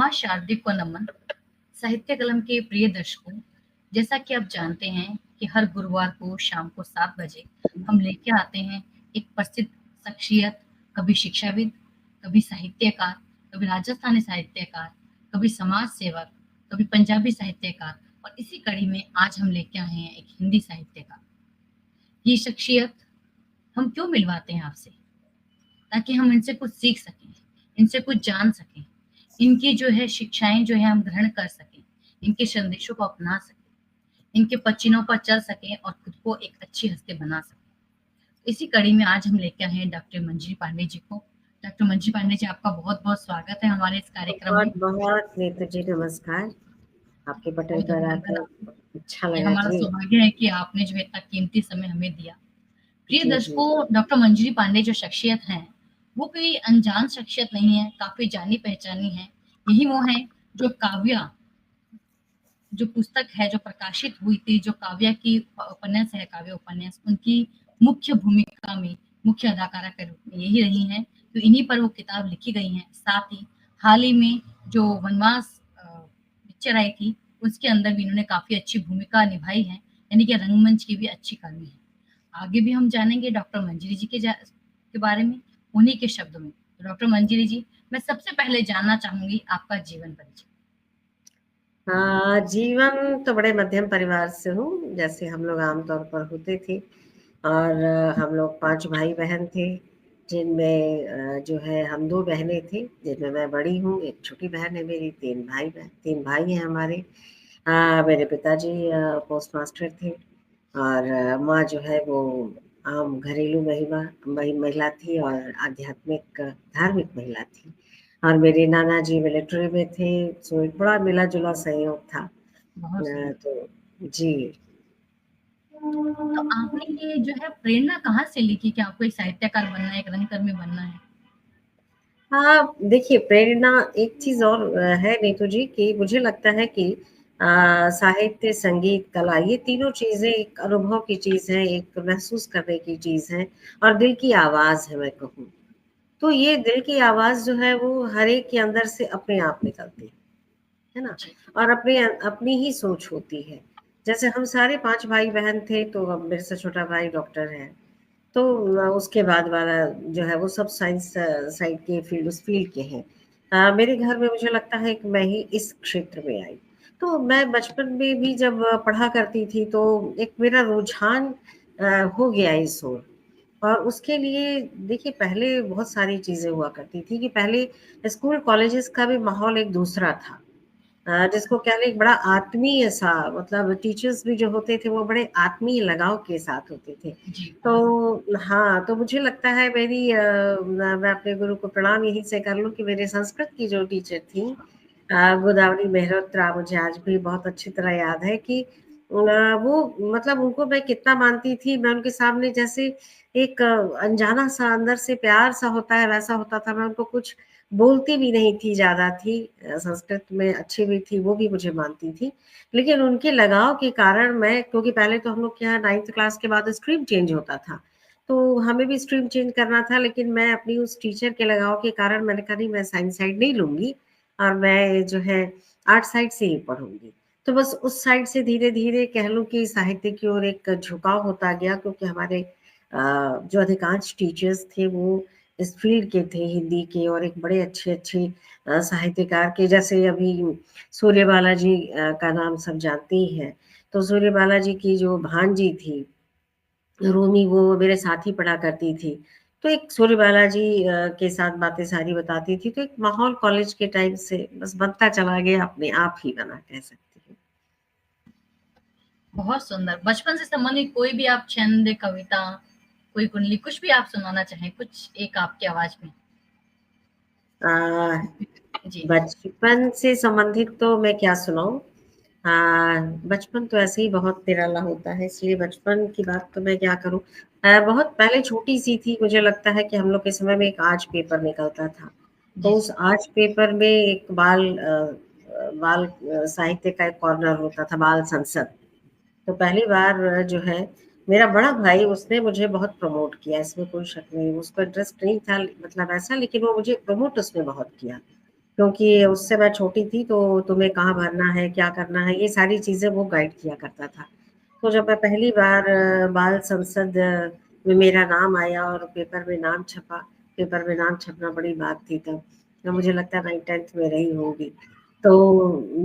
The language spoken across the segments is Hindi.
माँ शारदिक को नमन। साहित्य कलम के प्रिय दर्शकों, जैसा कि आप जानते हैं कि हर गुरुवार को शाम को 7 बजे हम लेके आते हैं एक प्रसिद्ध शख्सियत, कभी शिक्षाविद, कभी साहित्यकार, कभी राजस्थानी साहित्यकार, कभी समाज सेवक, कभी पंजाबी साहित्यकार, और इसी कड़ी में आज हम लेके आए हैं एक हिंदी साहित्यकार। ये शख्सियत हम क्यों मिलवाते हैं आपसे? ताकि हम इनसे कुछ सीख सकें, इनसे कुछ जान सकें, इनकी जो है शिक्षाएं जो है हम ग्रहण कर सकें, इनके संदेशों को अपना सकें, इनके पचिनों पर चल सकें और खुद को एक अच्छी हस्ती बना सकें। इसी कड़ी में आज हम लेके आए हैं डॉक्टर मंजरी पांडे जी को। डॉक्टर मंजरी पांडे जी, आपका बहुत बहुत स्वागत है हमारे इस कार्यक्रम में। बहुत बहुत नीतू जी, नमस्कार। आपके पटल बहुत पर धन्यवाद। आकर अच्छा ये लगा हमारा जी। सौभाग्य है कि आपने जो है इतना कीमती समय हमें दिया। प्रिय जी जी। दर्शकों, डॉक्टर मंजरी पांडे जो शख्सियत हैं, वो कोई अनजान शख्सियत नहीं है, काफी जानी पहचानी है। यही वो है जो काव्या, जो पुस्तक है जो प्रकाशित हुई थी, जो काव्या की उपन्यास है, काव्य उपन्यास, उनकी मुख्य भूमिका में मुख्य अदाकारा के रूप में यही रही हैं। तो इन्हीं पर वो किताब लिखी गई है। साथ ही हाल ही में जो वनवास पिक्चर आई थी, उसके अंदर भी इन्होंने काफी अच्छी भूमिका निभाई है, यानी कि रंगमंच की भी अच्छी कमी है। आगे भी हम जानेंगे डॉक्टर मंजरी जी के बारे में, उन्हीं के शब्दों में। तो डॉक्टर मंजरी जी, मैं सबसे पहले जानना चाहूंगी आपका जीवन परिचय। जीवन तो बड़े मध्यम परिवार से हूँ, जैसे हम लोग आमतौर पर होते थे। और हम लोग 5 भाई बहन थे, जिनमें जो है हम 2 बहनें थी, जिनमें मैं बड़ी हूँ। एक छोटी बहन है मेरी, 3 भाई हैं हमारे। मेरे पिताजी पोस्ट मास्टर थे, और माँ जो है वो आम घरेलू महिला थी और आध्यात्मिक धार्मिक महिला थी। और मेरे नाना जी मिलिट्री में थे, सो एक बड़ा मिला जुला सहयोग था। बहुत सुंदर। तो जी। तो आपने ये जो है प्रेरणा कहाँ से ली कि आपको एक साहित्यकार बनना है, एक रंगकर्मी बनना है? हाँ, देखिए, प्रेरणा एक चीज़ और है नीतू जी, कि मुझे लगता है कि साहित्य, संगीत, कला, ये तीनों चीज़ें एक अनुभव की चीज़ है, एक महसूस करने की चीज़ है, और दिल की आवाज़ है, मैं कहूँ। तो ये दिल की आवाज़ जो है वो हर एक के अंदर से अपने आप निकलती है ना? जी। और अपनी अपनी ही सोच होती है। जैसे हम सारे 5 भाई-बहन थे, तो अब मेरे से छोटा भाई डॉक्टर है। तो उसके बाद वाला जो है वो सब साइंस साइड के फील्ड, उस फील्ड के हैं। मेरे घर में मुझे लगता है कि मैं ही इस क्षेत्र में आई। तो मैं बचपन में भी जब पढ़ा करती थी, तो एक मेरा रुझान हो गया इस ओर। और उसके लिए देखिए, पहले बहुत सारी चीज़ें हुआ करती थी, कि पहले स्कूल कॉलेजेस का भी माहौल एक दूसरा था। जिसको कह लें, एक बड़ा आत्मीय सा, मतलब टीचर्स भी जो होते थे वो बड़े आत्मीय लगाव के साथ होते थे। जी। तो हाँ, तो मुझे लगता है मेरी मैं अपने गुरु को प्रणाम यहीं से कर लूँ, कि मेरे संस्कृत की जो टीचर थी, गोदावरी मेहरोत्रा, मुझे आज भी बहुत अच्छी तरह याद है कि वो, मतलब उनको मैं कितना मानती थी। मैं उनके सामने जैसे एक अनजाना सा, अंदर से प्यार सा होता है, वैसा होता था। मैं उनको कुछ बोलती भी नहीं थी, ज़्यादा थी, संस्कृत में अच्छी भी थी, वो भी मुझे मानती थी। लेकिन उनके लगाव के कारण मैं, क्योंकि पहले तो हम लोग के यहाँ 9th क्लास के बाद स्ट्रीम चेंज होता था, तो हमें भी स्ट्रीम चेंज करना था। लेकिन मैं अपनी उस टीचर के लगाव के कारण मैंने कहा, नहीं, मैं साइंस साइड नहीं लूँगी, और मैं जो है आर्ट साइड से ही पढ़ूँगी। तो बस उस साइड से धीरे-धीरे कह लूँ कि साहित्य की ओर एक झुकाव होता गया, क्योंकि हमारे जो अधिकांश टीचर्स थे वो इस फील्ड के थे, हिंदी के, और एक बड़े अच्छे-अच्छे साहित्यकार के, जैसे अभी सूर्यबाला जी का नाम सब जानते ही हैं। तो सूर्यबाला जी की जो भांजी थी, रूमी, वो मेरे साथ ही पढ़ा करती थी। तो एक सूर्यबाला जी के साथ बातें सारी बताती थी, तो एक माहौल कॉलेज के टाइम से बस बनता चला गया, अपने आप ही बना, कह सकती हूँ। बहुत सुंदर। बचपन से संबंधित कोई भी आप छंद, कविता, कोई कुंडली, कुछ भी आप सुनाना चाहें, कुछ एक आपकी आवाज में। अ, जी। बचपन से संबंधित तो मैं क्या सुनाऊँ? बचपन तो ऐसे ही बहुत निराला होता है, इसलिए बचपन की बात तो मैं क्या करूँ। बहुत पहले छोटी-सी थी, मुझे लगता है कि हम लोग के समय में एक आज पेपर निकलता था। तो जी। उस आज पेपर में एक बाल साहित्य का एक कॉर्नर होता था, बाल संसद। तो पहली बार जो है, मेरा बड़ा भाई, उसने मुझे बहुत प्रमोट किया, इसमें कोई शक नहीं। उसको इंटरेस्ट नहीं था, मतलब ऐसा, लेकिन वो मुझे प्रमोट उसने बहुत किया। क्योंकि उससे मैं छोटी थी तो तुम्हें कहाँ भरना है, क्या करना है, ये सारी चीज़ें वो गाइड किया करता था। तो जब मैं पहली बार बाल संसद में मेरा नाम आया और पेपर में नाम छपा, पेपर में नाम छपना बड़ी बात थी तब। तो मुझे लगता है 9th-10th में रही होंगी। तो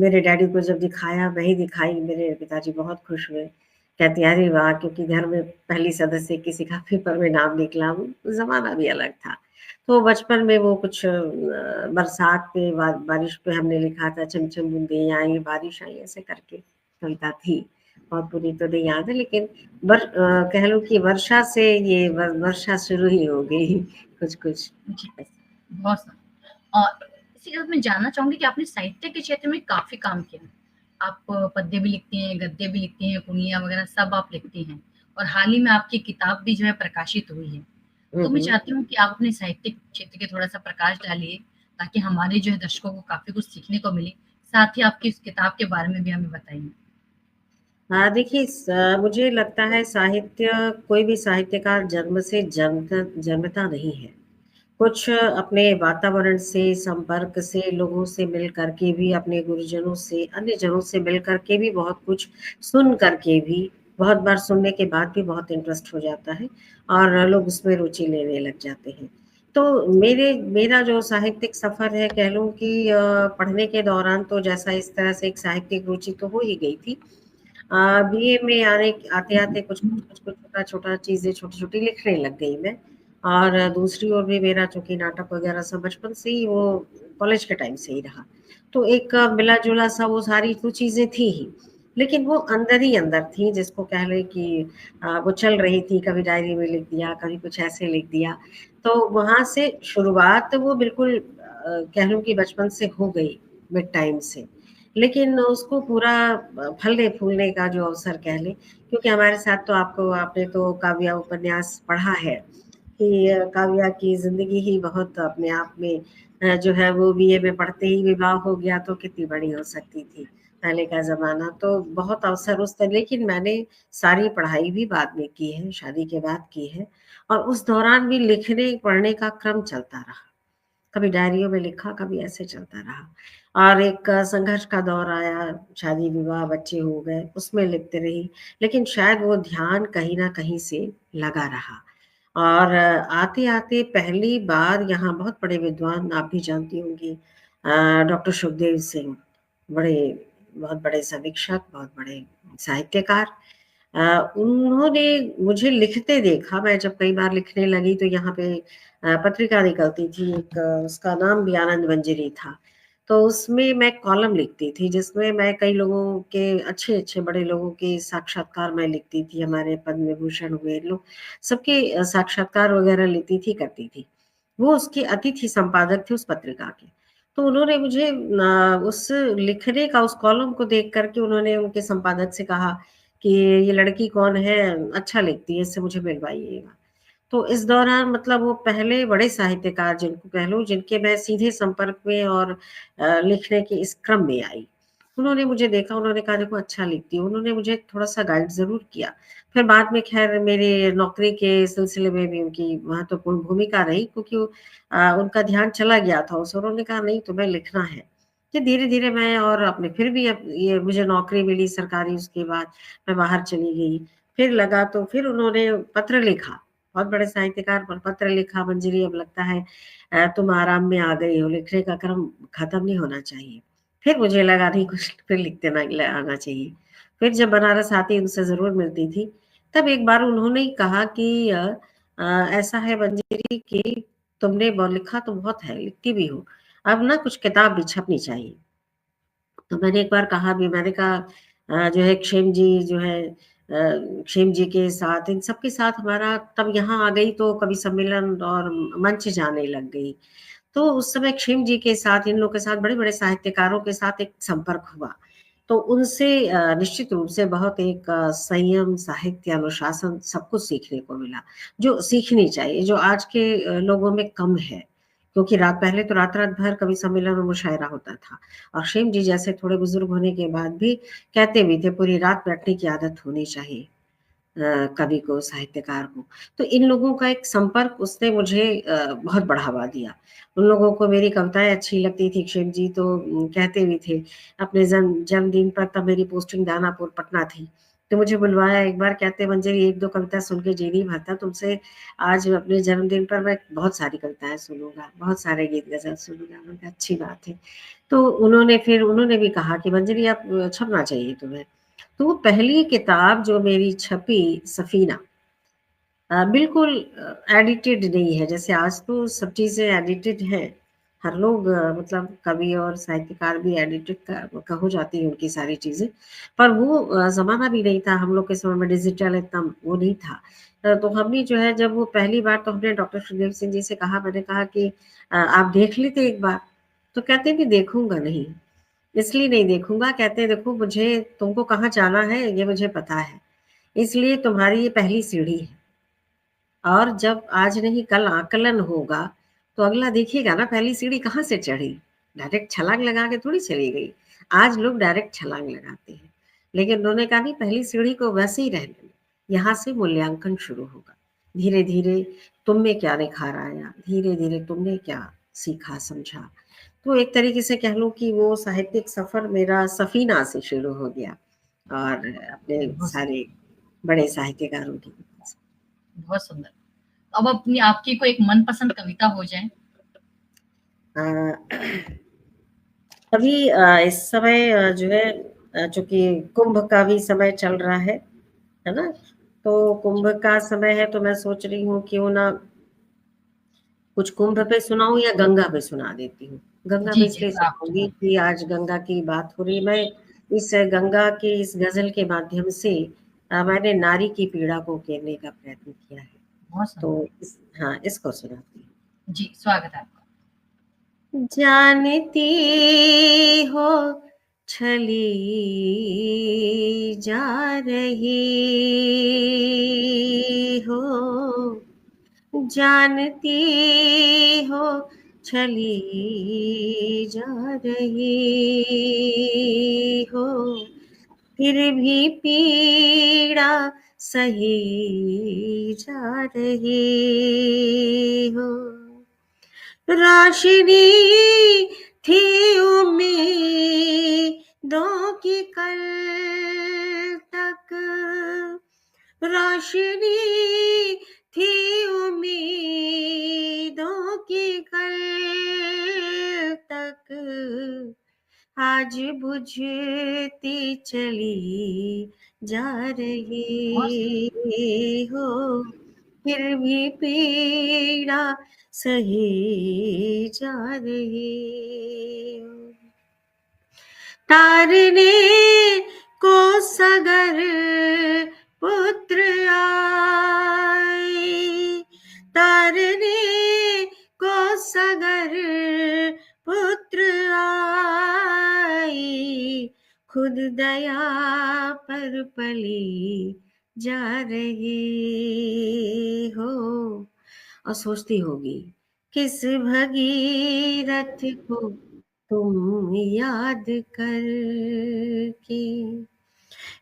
मेरे डैडी को जब दिखाया, मैं ही दिखाई, मेरे पिताजी बहुत खुश हुए। कहते हैं, "अरे वाह!" क्योंकि घर में पहली सदस्य किसी का पेपर में नाम निकला, वो ज़माना भी अलग था। तो बचपन में वो कुछ बरसात पे बारिश पे हमने लिखा था, चमचम बूंदें आई, बारिश आई, ऐसे करके कविता थी। बहुत पूरी तो नहीं याद है, लेकिन कह लो कि वर्षा से ये वर्षा शुरू ही हो गई कुछ-कुछ जी, ऐसे। बहुत सारा। और इसी के साथ मैं जानना चाहूँगी कि आपने साहित्य के क्षेत्र में काफ़ी काम किया। आप पद्य भी लिखती हैं, गद्य भी लिखती हैं, कुनिया वगैरह सब आप लिखती हैं और हाल ही में आपकी किताब भी जो है प्रकाशित हुई है। हुँ, तो मैं हुँ। चाहती हूँ कि आप अपने साहित्यिक क्षेत्र के थोड़ा-सा प्रकाश डालिए, ताकि हमारे जो है दर्शकों को काफ़ी कुछ सीखने को मिले। साथ ही आपकी इस किताब के बारे में भी हमें बताइए। हाँ, देखिए मुझे लगता है साहित्य कोई भी साहित्यकार जन्म से जन्मता नहीं है। कुछ अपने वातावरण से, संपर्क से, लोगों से मिल कर के भी, अपने गुरुजनों से, अन्य जनों से मिल कर के भी बहुत कुछ सुन कर के भी, बहुत बार सुनने के बाद भी बहुत इंटरेस्ट हो जाता है और लोग उसमें रुचि लेने लग जाते हैं। तो मेरा जो साहित्यिक सफ़र है कह लूँ कि पढ़ने के दौरान तो जैसा इस तरह से एक साहित्यिक रुचि तो हो ही गई थी। बीए में आते-आते कुछ-कुछ छोटा-छोटा चीज़ें छोटी-छोटी लिखने लग गई मैं। और दूसरी ओर भी मेरा चूँकि नाटक वगैरह सब बचपन से ही वो कॉलेज के टाइम से ही रहा। तो एक मिला-जुला सा वो सारी तो चीज़ें थी ही। लेकिन वो अंदर ही अंदर थी जिसको कह लें कि वो चल रही थी, कभी डायरी में लिख दिया, कभी कुछ ऐसे लिख दिया। तो वहाँ से शुरुआत वो बिल्कुल कह लूँ कि बचपन से हो गई, मिड टाइम से। लेकिन उसको पूरा फलने-फूलने का जो अवसर कह लें, क्योंकि हमारे साथ तो आपने तो काव्य उपन्यास पढ़ा है कि काव्या की ज़िंदगी ही बहुत अपने आप में जो है वो बीए में पढ़ते ही विवाह हो गया तो कितनी बड़ी हो सकती थी, पहले का ज़माना। तो बहुत अवसर उस तरह लेकिन मैंने सारी पढ़ाई भी बाद में की है, शादी के बाद की है और उस दौरान भी लिखने-पढ़ने का क्रम चलता रहा। कभी डायरियों में लिखा, कभी ऐसे चलता रहा और एक संघर्ष का दौर आया, शादी-विवाह, बच्चे हो गए, उसमें लिखते रही। लेकिन शायद वो ध्यान कहीं न कहीं से लगा रहा और आते-आते पहली बार यहाँ बहुत बड़े विद्वान आप भी जानती होंगी डॉक्टर सुखदेव सिंह, बड़े बहुत बड़े समीक्षक, बहुत बड़े साहित्यकार उन्होंने मुझे लिखते देखा, मैं जब कई बार लिखने लगी तो यहाँ पे पत्रिका निकलती थी एक उसका नाम भी आनंद मंजरी था। तो उसमें मैं कॉलम लिखती थी जिसमें मैं कई लोगों के अच्छे-अच्छे बड़े लोगों के साक्षात्कार मैं लिखती थी, हमारे पद्म विभूषण हुए लोग, सबके साक्षात्कार वगैरह लेती थी, करती थी। वो उसके अतिथि संपादक थे उस पत्रिका के। तो उन्होंने मुझे उस लिखने का उस कॉलम को देख कर के उन्होंने उनके संपादक से कहा कि ये लड़की कौन है? अच्छा लिखती है, इससे मुझे मिलवाइएगा। तो इस दौरान मतलब वो पहले बड़े साहित्यकार जिनको कह लो, जिनके मैं सीधे संपर्क में और लिखने के इस क्रम में आई। उन्होंने मुझे देखा, उन्होंने कहा देखो अच्छा लिखती हो, उन्होंने मुझे थोड़ा-सा गाइड ज़रूर किया। फिर बाद में ख़ैर मेरे नौकरी के सिलसिले में भी उनकी महत्वपूर्ण भूमिका रही क्योंकि उनका ध्यान चला गया था उस उन्होंने कहा नहीं तुम्हें लिखना है। फिर धीरे-धीरे मैं और अपने फिर भी अब ये मुझे नौकरी मिली सरकारी उसके बाद मैं बाहर चली गई। फिर लगा तो फिर उन्होंने पत्र लिखा। बहुत बड़े साहित्यकार पर पत्र लिखा मंजरी अब लगता है तुम आराम में आ गई हो, लिखने का क्रम खत्म नहीं होना चाहिए। फिर मुझे लगा नहीं कुछ फिर लिखते ना ल आना चाहिए। फिर जब बनारस आती उनसे ज़रूर मिलती थी, तब एक बार उन्होंने ही कहा कि ऐसा है मंजरी कि तुमने लिखा तो बहुत है, लिखती भी हो, अब ना कुछ किताब भी छपनी चाहिए। तो मैंने एक बार कहा भी मैंने कहा जो है क्षेम जी जो है क्षेम जी के साथ इन सब के साथ हमारा तब यहाँ आ गई तो कवि सम्मेलन और मंच जाने लग गई। तो उस समय क्षेम जी के साथ इन लोग के साथ बड़े-बड़े साहित्यकारों के साथ एक संपर्क हुआ। तो उनसे निश्चित रूप से बहुत एक संयम, साहित्य, अनुशासन सब कुछ सीखने को मिला, जो सीखनी चाहिए, जो आज के लोगों में कम है। क्योंकि रात पहले तो रात-रात भर कवि सम्मेलन और मुशायरा होता था और क्षेम जी जैसे थोड़े बुज़ुर्ग होने के बाद भी कहते भी थे पूरी रात बैठने की आदत होनी चाहिए। कवि को, साहित्यकार को। तो इन लोगों का एक संपर्क उसने मुझे बहुत बढ़ावा दिया। उन लोगों को मेरी कविताएँ अच्छी लगती थी। शिव जी तो कहते भी थे अपने जन्मदिन पर, तब मेरी पोस्टिंग दानापुर पटना थी। तो मुझे बुलवाया एक बार, कहते मंजरी 1-2 कविता सुन के जी नहीं भरता तुमसे, आज अपने जन्मदिन पर मैं बहुत सारी कविताएँ सुनूँगा, बहुत सारे गीत गज़ल सुनूँगा। मैंने कहा अच्छी बात है। तो उन्होंने भी कहा कि मंजरी आप छपना चाहिए तुम्हें। तो वो पहली किताब जो मेरी छपी, सफ़ीना, बिल्कुल एडिटेड नहीं है। जैसे आज तो सब चीज़ें एडिटेड हैं। हर लोग मतलब कवि और साहित्यकार भी एडिटेड का हो जाती है उनकी सारी चीज़ें। पर वो ज़माना भी नहीं था, हम लोग के समय में डिजिटल इतना वो नहीं था। तो हमने जो है, जब वो पहली बार, तो हमने डॉक्टर सुखदेव सिंह जी से कहा, मैंने कहा कि आप देख लेते एक बार। तो कहते हैं कि देखूँगा नहीं। इसलिए नहीं देखूँगा, कहते हैं देखो मुझे तुमको कहाँ जाना है ये मुझे पता है। इसलिए तुम्हारी ये पहली सीढ़ी है। और जब आज नहीं कल आकलन होगा, तो अगला देखिएगा ना पहली सीढ़ी कहाँ से चढ़ी। डायरेक्ट छलांग लगा के थोड़ी चली गई। आज लोग डायरेक्ट छलांग लगाते हैं, लेकिन उन्होंने कहा नहीं, पहली सीढ़ी को वैसे ही रहने दो, यहाँ से मूल्यांकन शुरू होगा। धीरे धीरे तुम में क्या निखार आया, धीरे धीरे तुमने क्या सीखा समझा। तो एक तरीके से कह लूं कि वो साहित्यिक सफर मेरा सफीना से शुरू हो गया, और अपने बहुत सारे बड़े साहित्यकारों की। बहुत सुंदर। अब अपनी आपकी कोई एक मनपसंद कविता हो जाए। अ, अभी इस समय जो है, चूंकि कुंभ का भी समय चल रहा है ना? तो कुंभ का समय है, तो मैं सोच रही हूँ क्यों ना कुछ कुंभ पे सुनाऊं या गंगा पे सुना देती हूँ। गंगा जी पे जी, इसलिए आप सुनाऊंगी कि आज गंगा की बात हो रही है। मैं इस गंगा की इस गजल के माध्यम से मैंने नारी की पीड़ा को उकेरने का प्रयत्न किया है। बहुत तो सुंदर। हाँ, इसको सुनाती हूँ। जी, स्वागत है आपका। जानती हो छली जा रही हो, जानती हो छली जा रही हो, फिर भी पीड़ा सही जा रही हो। रोशनी थी उम्मीदों की कल तक, रोशनी थी उम्मीदों की कल तक, आज बुझती चली जा बहुत सुंदर। रही हो, फिर भी पीड़ा सही जा रही हो। तारने को सगर पुत्र आए, तारने को सगर पुत्र आए, खुद दया पर पली जा रही हो। और सोचती होगी किस भगीरथ को तुम याद करके,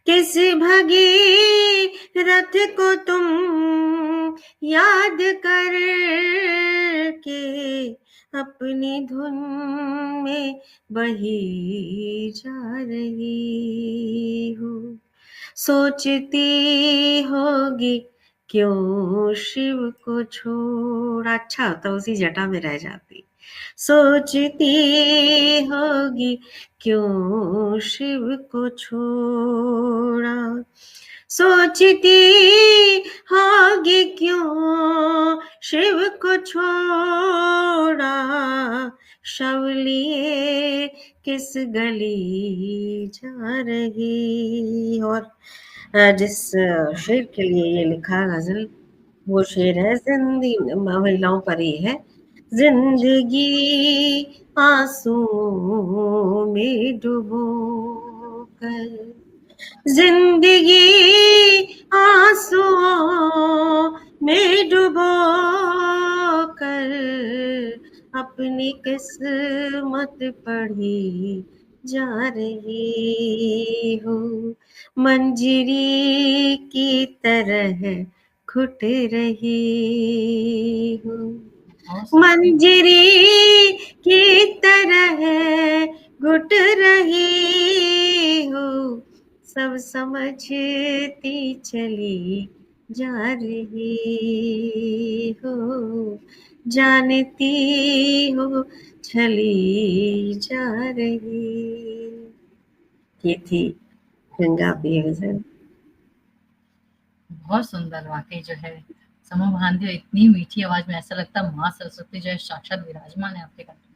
किस भगीरथ को तुम याद करके, अपनी धुन में बही जा रही हो। सोचती होगी क्यों शिव को छोड़ा, अच्छा होता उसी जटा में रह जाती। सोचती होगी क्यों शिव को छोड़ा, सोचती होगी क्यों शिव को छोड़ा, शव लिए किस गली जा रही। और जिस शेर के लिए ये लिखा गजल, वो शेर है जिंदगी महिलाओं पर ही है। जिंदगी आंसू में डुबो कर, जिंदगी आंसुओं में डुबो कर, अपनी किस्मत पढ़ी जा रही हूँ, मंजरी की तरह घुट रही हूँ, बहुत सुंदर। मंजरी की तरह घुट रही हूँ, सब समझती चली जा रही हूँ, जानती हूँ चली जा रही। ये थी गंगा प्रिय गजल। बहुत सुंदर वाक़ई जो है, समूह भांति इतनी मीठी आवाज़ में ऐसा लगता है माँ सरस्वती जो है साक्षात विराजमान है आपके कंठ में।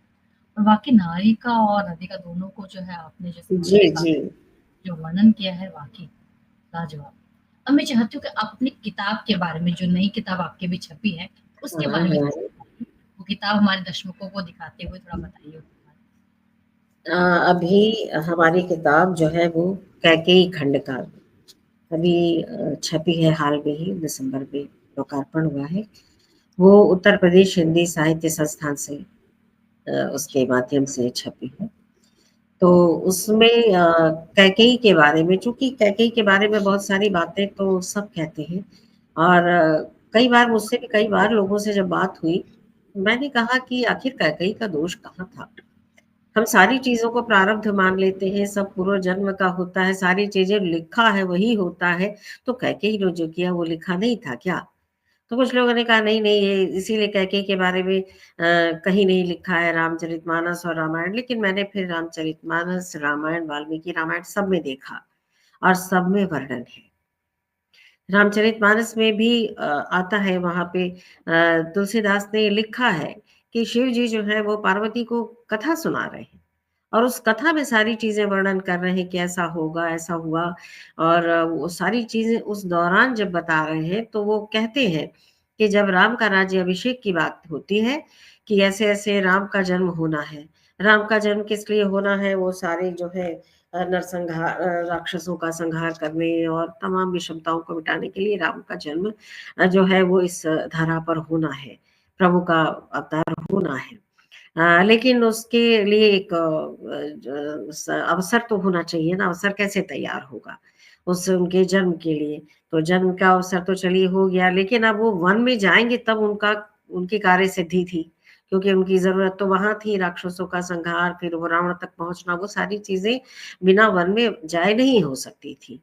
और वाक़ई नायिका और राधिका दोनों को जो है आपने जिस जी, मानसिक जी। जो वर्णन किया है वाक़ई लाजवाब। अब मैं चाहती हूँ कि अपनी किताब के बारे में, जो नई किताब आपकी भी छपी है, उसके हाँ, बारे में हाँ। थोड़ा बताइए। वो किताब हमारे दर्शकों को दिखाते हुए थोड़ा बताइए उसके बारे अभी हमारी किताब जो है वो कैकेयी खंड का अभी छपी है, हाल में ही दिसंबर में लोकार्पण हुआ है। वो उत्तर प्रदेश हिंदी साहित्य संस्थान से उसके माध्यम से छपी है। तो उसमें कैकेयी के बारे में, चूँकि कैकेयी के बारे में बहुत सारी बातें तो सब कहते हैं और कई बार मुझसे भी कई बार लोगों से जब बात हुई, मैंने कहा कि आखिर कैकेयी का दोष कहाँ था? हम सारी चीज़ों को प्रारब्ध मान लेते हैं, सब पूर्व जन्म का होता है, सारी चीज़ें लिखा है वही होता है, तो कैकेयी ने जो किया वो लिखा नहीं था क्या? तो कुछ लोगों ने कहा नहीं, नहीं ये इसीलिए कैकेयी के बारे में कहीं नहीं लिखा है रामचरितमानस और रामायण, लेकिन मैंने फिर रामचरितमानस, रामायण, वाल्मीकि रामायण सब में देखा और सब में वर्णन है। रामचरितमानस में भी आता है वहाँ पे तुलसीदास ने लिखा है कि शिव जी जो है वो पार्वती को कथा सुना रहे हैं और उस कथा में सारी चीज़ें वर्णन कर रहे हैं कि ऐसा होगा, ऐसा हुआ और वो सारी चीज़ें उस दौरान जब बता रहे हैं, तो वो कहते हैं कि जब राम का राज्याभिषेक की बात होती है कि ऐसे-ऐसे राम का जन्म होना है। राम का जन्म किस लिए होना है, वो सारे जो है राक्षसों का संहार करने और तमाम विषमताओं को मिटाने के लिए राम का जन्म जो है वो इस धरा पर होना है, प्रभु का अवतार होना है। लेकिन उसके लिए एक अवसर तो होना चाहिए ना, अवसर कैसे तैयार होगा उस उनके जन्म के लिए? तो जन्म का अवसर तो चलिए हो गया, लेकिन अब वो वन में जाएँगे तब उनकी कार्य सिद्धि थी, क्योंकि उनकी ज़रूरत तो वहाँ थी, राक्षसों का संहार, फिर वो रावण तक पहुँचना, वो सारी चीज़ें बिना वन में जाए नहीं हो सकती थी।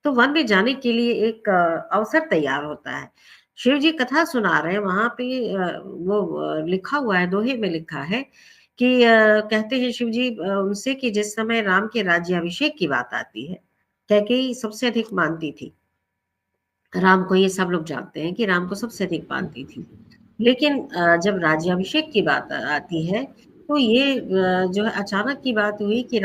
तो वन में जाने के लिए एक अवसर तैयार होता है। शिव जी कथा सुना रहे हैं, वहाँ पे वो लिखा हुआ है, दोहे में लिखा है कि कहते हैं शिव जी उनसे कि जिस समय राम के राज्याभिषेक की बात आती है, कैकेयी सबसे अधिक मानती थी। राम को ये सब लोग जानते हैं कि राम को सबसे अधिक मानती थी। लेकिन जब राज्याभिषेक की बात आती है, तो ये जो है अचानक की बात हुई कि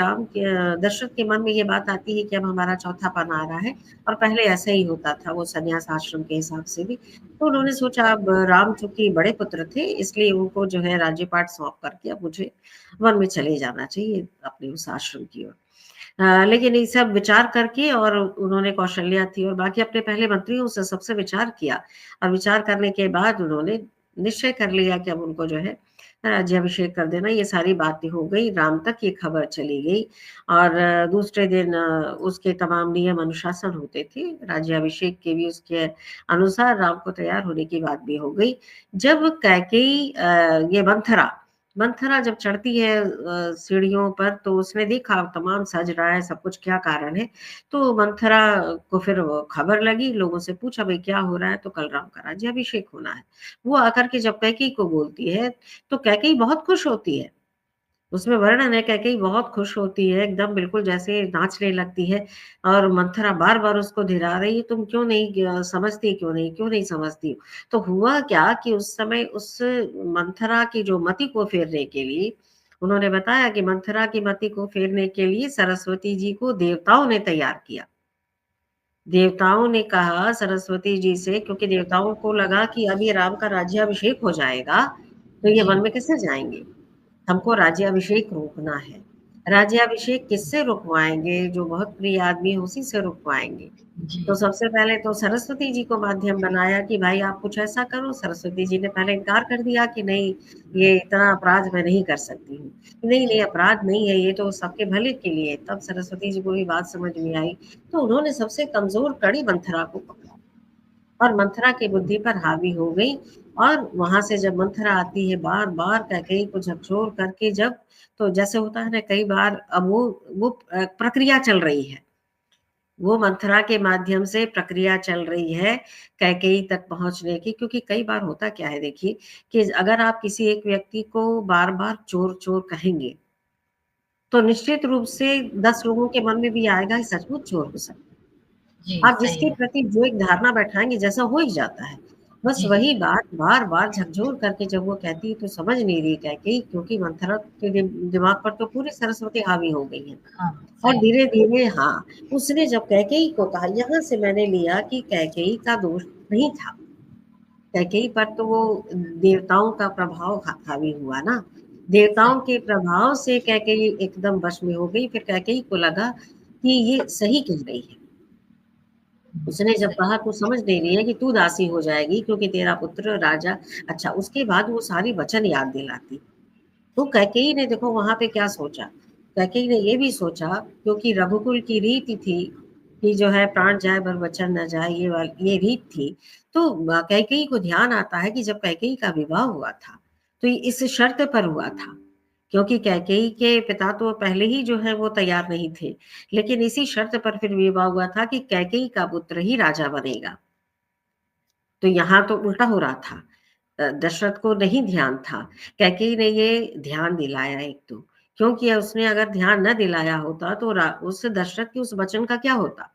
दशरथ के मन में ये बात आती है कि अब हमारा चौथा पन आ रहा है और पहले ऐसा ही होता था, वो सन्यास आश्रम के हिसाब से भी। तो उन्होंने सोचा अब राम चूँकि बड़े पुत्र थे, इसलिए उनको जो है राज्यपाट सौंप करके अब मुझे वन में चले जाना चाहिए अपने उस आश्रम की ओर। लेकिन ये सब विचार करके और उन्होंने कौशल्या थी और बाकी अपने पहले मंत्रियों से सबसे विचार किया और विचार करने के बाद उन्होंने निश्चय कर लिया कि अब उनको जो है राज्याभिषेक कर देना। ये सारी बातें हो गई, राम तक ये खबर चली गई और दूसरे दिन उसके तमाम नियम अनुशासन होते थे। राज्याभिषेक के भी उसके अनुसार राम को तैयार होने की बात भी हो गई। जब कैकेयी ये मंथरा जब चढ़ती है सीढ़ियों पर तो उसने देखा तमाम सज रहा है, सब कुछ क्या कारण है? तो मंथरा को फिर वो खबर लगी, लोगों से पूछा भई क्या हो रहा है? तो कल राम का राज्याभिषेक होना है। वो आकर के जब कैकेयी को बोलती है, तो कैकेयी बहुत खुश होती है। उसमें वर्णन है कैकेयी बहुत खुश होती है, एकदम बिल्कुल जैसे नाचने लगती है और मंथरा बार-बार उसको धिरा रही है, "तुम क्यों नहीं समझती क्यों नहीं? क्यों नहीं समझती हो?" तो हुआ क्या कि उस समय उस मंथरा की जो मति को फेरने के लिए उन्होंने बताया कि मंथरा की मति को फेरने के लिए सरस्वती जी को देवताओं ने तैयार किया। देवताओं ने कहा सरस्वती जी से क्योंकि देवताओं को लगा कि अब ये राम का राज्याभिषेक हो जाएगा, तो में। ये जी। वन में कैसे जाएँगे? हमको राज्याभिषेक रोकना है। राज्याभिषेक किससे रुकवाएंगे? जो बहुत प्रिय आदमी है उसी से रुकवाएंगे। तो जी, सबसे पहले तो सरस्वती जी को माध्यम बनाया कि भाई आप कुछ ऐसा करो। सरस्वती जी ने पहले इनकार कर दिया कि नहीं, ये इतना अपराध मैं नहीं कर सकती हूँ। नहीं नहीं, जी, अपराध नहीं है, ये तो सबके भले के लिए। तब सरस्वती जी को भी बात समझ में आई, तो उन्होंने सबसे कमजोर कड़ी मंथरा को पकड़ा और मंथरा की बुद्धि पर हावी हो गई। और वहां से जब मंथरा आती है बार बार कैकेयी को झकझोर करके, जब तो जैसे होता है ना कई बार, अब वो प्रक्रिया चल रही है, वो मंथरा के माध्यम से प्रक्रिया चल रही है कैकेयी तक पहुंचने की। क्योंकि कई बार होता क्या है, देखिए कि अगर आप किसी एक व्यक्ति को बार बार चोर चोर कहेंगे, तो निश्चित रूप से 10 लोगों के मन में भी आएगा कि सचमुच चोर हो सकता है। जी, आप सही जिसके है। प्रति जो एक धारणा बैठाएंगे, जैसा हो ही जाता है। बस जी, जी, वही बात बार बार झकझोर करके जब वो कहती है, तो समझ नहीं रही कैकेयी, क्योंकि मंथरा के दिमाग पर तो पूरी सरस्वती हावी हो गई है। हाँ, और सही है। धीरे धीरे, हाँ, उसने जब कैकेयी को कहा, यहाँ से मैंने लिया कि कैकेयी का दोष नहीं था। कैकेयी पर तो वो देवताओं का प्रभाव हावी हुआ ना। सही। देवताओं के प्रभाव से कैकेयी एकदम वश में हो गई। फिर कैकेयी को लगा कि ये सही कह रही है। उसने जब सही। कहा तू समझ नहीं रही है कि तू दासी हो जाएगी क्योंकि तेरा पुत्र राजा। अच्छा, उसके बाद वो सारी वचन याद दिलाती। तो कैकेयी ने देखो वहां पे क्या सोचा। कैकेयी ने ये भी सोचा, क्योंकि रघुकुल की रीति थी कि जो है प्राण जाए पर वचन न जाए, ये रीत थी। तो कैकेयी को ध्यान आता है कि जब कैकेयी का विवाह हुआ था, तो ये इस शर्त पर हुआ था, क्योंकि कैकेयी के पिता तो पहले ही जो है वो तैयार नहीं थे। लेकिन इसी शर्त पर फिर विवाह हुआ था कि कैकेयी का पुत्र ही राजा बनेगा। तो यहाँ तो उल्टा हो रहा था। दशरथ को नहीं ध्यान था। कैकेयी ने ये ध्यान दिलाया एक तो। क्योंकि उसने अगर ध्यान न दिलाया होता तो उस दशरथ के उस वचन का क्या होता,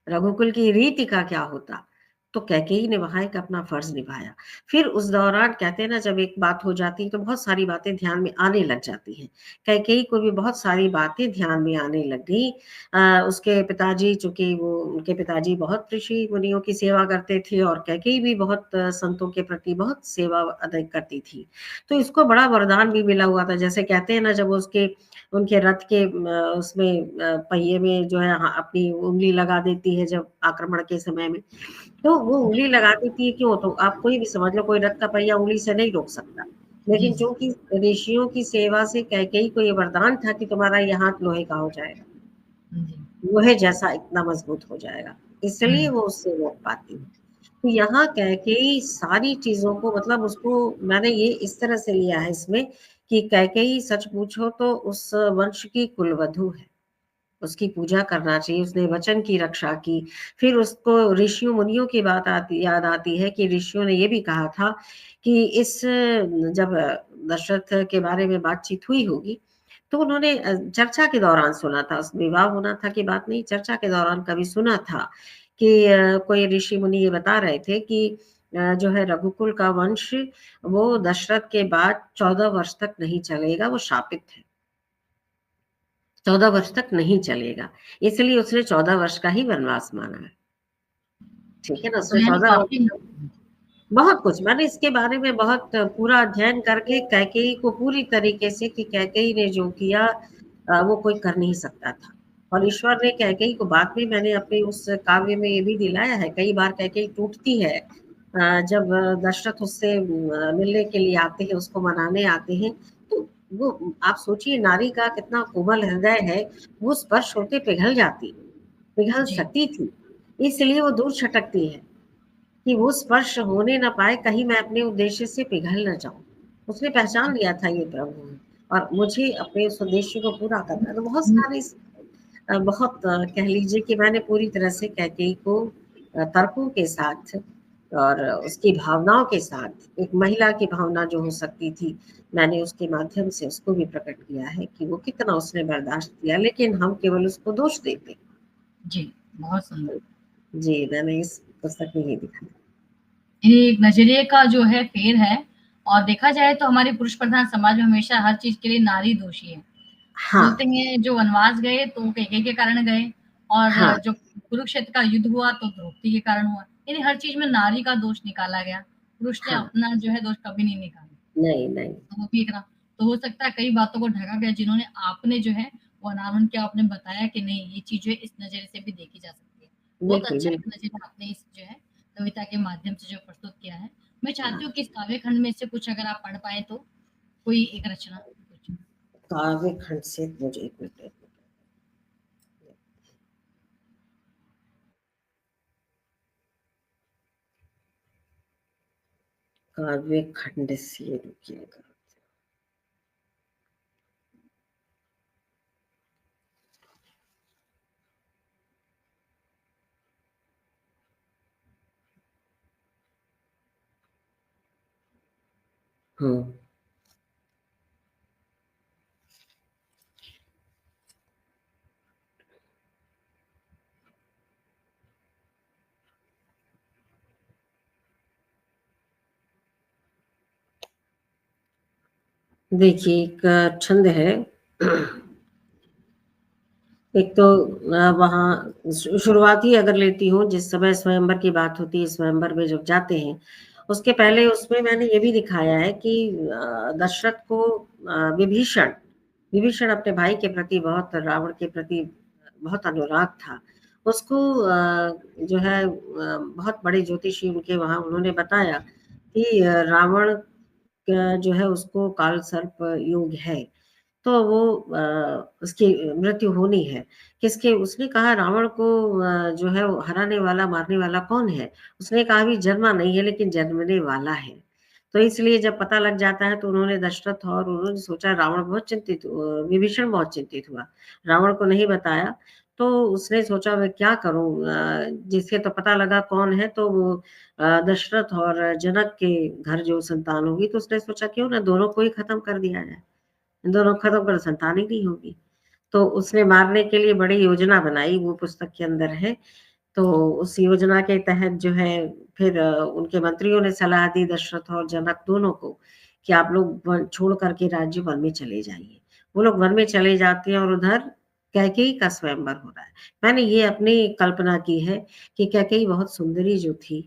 रघुकुल की रीति का क्या होता। तो कैकेयी ने वहां एक अपना फर्ज निभाया। फिर उस दौरान कहते हैं ना, जब एक बात हो जाती है तो बहुत सारी बातें ध्यान में आने लग जाती हैं। कैकेयी को भी बहुत सारी बातें ध्यान में आने लग गई। उसके पिताजी, चूंकि वो उनके पिताजी बहुत ऋषि मुनियों की सेवा करते थे, और कैकेयी भी बहुत संतों के प्रति बहुत सेवा अदा करती थी। तो इसको बड़ा वरदान भी मिला हुआ था। जैसे कहते हैं ना, जब उसके उनके रथ के उसमें पहिए में जो है, अपनी उंगली लगा देती है जब आक्रमण के समय में, तो वो उंगली लगा देती है क्यों? तो आप कोई भी समझ लो, कोई रथ का पहिया उंगली से नहीं रोक सकता। जी, लेकिन जी, चूंकि ऋषियों की सेवा से कैकेयी को ये वरदान था कि तुम्हारा ये हाथ लोहे का हो जाएगा, जी। लोहे जैसा इतना मजबूत हो जाएगा, इसलिए हुँ, वो उससे रोक पाती है। तो यहाँ कैकेयी सारी चीजों को, मतलब उसको मैंने ये इस तरह से लिया है इसमें, कि कैकेयी सच पूछो तो उस वंश की कुलवधू है। उसकी पूजा करना चाहिए, उसने वचन की रक्षा की। फिर उसको ऋषियों मुनियों की बात आती याद आती है कि ऋषियों ने ये भी कहा था कि जब दशरथ के बारे में बातचीत हुई होगी, तो उन्होंने चर्चा के दौरान सुना था, उस विवाह होना था की बात नहीं, चर्चा के दौरान कभी सुना था कि कोई ऋषि मुनि ये बता रहे थे कि जो है रघुकुल का वंश, वो दशरथ के बाद 14 वर्ष तक नहीं चलेगा, वो शापित है। 14 वर्ष तक नहीं चलेगा। इसलिए उसने 14 वर्ष का ही वनवास माना है। ठीक है ना? तो उसने यानी 14 वर्ष काफ़ी। का, बहुत कुछ मैंने इसके बारे में बहुत पूरा अध्ययन करके कैकेयी को पूरी तरीके से, कि कैकेयी ने जो किया वो कोई कर नहीं सकता था। और ईश्वर ने कैकेयी को, बाद में मैंने अपने उस काव्य में ये भी दिलाया है, कई बार कैकेयी टूटती है जब दशरथ उससे मिलने के लिए आते हैं, उसको मनाने आते हैं। तो वो आप सोचिए, नारी का कितना कोमल हृदय है, वो स्पर्श होते पिघल जाती, पिघल जी, सकती थी। इसलिए वो दूर छटकती है कि वो स्पर्श होने ना पाए, कहीं मैं अपने उद्देश्य से पिघल ना जाऊं। उसने पहचान लिया था ये प्रभु है, और मुझे अपने उस उद्देश्य को पूरा करना है। तो बहुत सारे बहुत कह लीजिए कि मैंने पूरी तरह से कैकेयी को तर्कों के साथ और उसकी भावनाओं के साथ, एक महिला की भावना जो हो सकती थी, मैंने उसके माध्यम से उसको भी प्रकट किया है कि वो कितना उसने बर्दाश्त किया, लेकिन हम केवल उसको दोष देते। जी, बहुत सुंदर। जी, मैंने इस पुस्तक में ये दिखाया। ये एक नज़रिए का जो है फेर है और देखा जाए तो हमारे पुरुष प्रधान समाज में हमेशा हर चीज़ के लिए नारी दोषी है। हाँ, बोलते हैं जो वनवास गए तो वो कैकेयी के कारण गए और हाँ, जो कुरुक्षेत्र का युद्ध हुआ तो द्रौपदी के कारण हुआ। यानी हर चीज़ में नारी का दोष निकाला गया। पुरुष ने हाँ, अपना जो है दोष कभी नहीं निकाला। नहीं, नहीं। तो वो भी एक ना तो हो सकता है कई बातों को ढका गया, जिन्होंने आपने जो है वो अनावरण किया, आपने बताया कि नहीं ये चीज़ जो है इस नज़रिए से भी देखी जा सकती है। बहुत बिल्कुल, अच्छा एक बिल्कुल। नज़रिया आपने इस जो है कविता के माध्यम से जो प्रस्तुत किया है। मैं चाहती हाँ, हूँ कि इस काव्य खंड में से कुछ अगर आप पढ़ पाएँ तो? कोई एक रचना कुछ? काव्य खंड से मुझे 1 मिनट, 1 मिनट। काव्य खंड से रुकिएगा। हुँ। देखिए, एक छंद है। एक तो वहाँ शुरुआत ही अगर लेती हूँ, जिस समय स्वयंवर की बात होती है, स्वयंवर में जब जाते हैं, उसके पहले उसमें मैंने ये भी दिखाया है कि दशरथ को विभीषण विभीषण अपने भाई के प्रति बहुत, रावण के प्रति बहुत अनुराग था। उसको जो है बहुत बड़े ज्योतिषी उनके वहाँ उन्होंने बताया कि रावण जो है उसको काल सर्प योग है। तो वो उसकी मृत्यु होनी है। किसके उसने कहा रावण को जो है वो हराने वाला, मारने वाला कौन है? उसने कहा अभी जन्मा नहीं है लेकिन जन्मने वाला है। तो इसलिए जब पता लग जाता है तो उन्होंने दशरथ और उन्होंने सोचा रावण बहुत चिंतित विभीषण बहुत चिंतित हुआ। रावण को नहीं बताया, तो उसने सोचा मैं क्या करूँ जिससे तो पता लगा कौन है तो वो दशरथ और जनक के घर जो संतान होगी तो उसने सोचा क्यों ना दोनों को ही खत्म कर दिया जाए। दोनों खत्म करो संतान ही नहीं होगी। तो उसने मारने के लिए बड़ी योजना बनाई, वो पुस्तक के अंदर है। तो उस योजना के तहत जो है फिर उनके मंत्रियों ने सलाह दी दशरथ और जनक दोनों को कि आप लोग वन छोड़ कर के राज्य वन में चले जाइए। वो लोग वन में चले जाते हैं और उधर कैकेयी का स्वयंवर हो रहा है। मैंने ये अपनी कल्पना की है कि कैकेयी बहुत सुंदरी जो थी,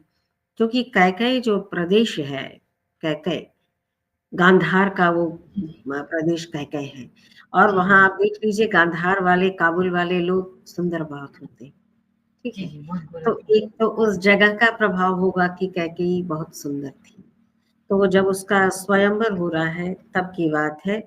क्योंकि कैकेयी जो प्रदेश है, कैकेय गांधार का वो जी, प्रदेश कैकेय है और जी, वहाँ जी। आप देख लीजिए गांधार वाले, काबुल वाले लोग सुंदर बहुत होते हैं, ठीक जी, है? जी, बहुत तो गोरा-गोरा। एक तो उस जगह का प्रभाव होगा कि कैकेयी बहुत सुंदर थी। तो वो जब उसका स्वयंवर हो रहा है तब की बात है।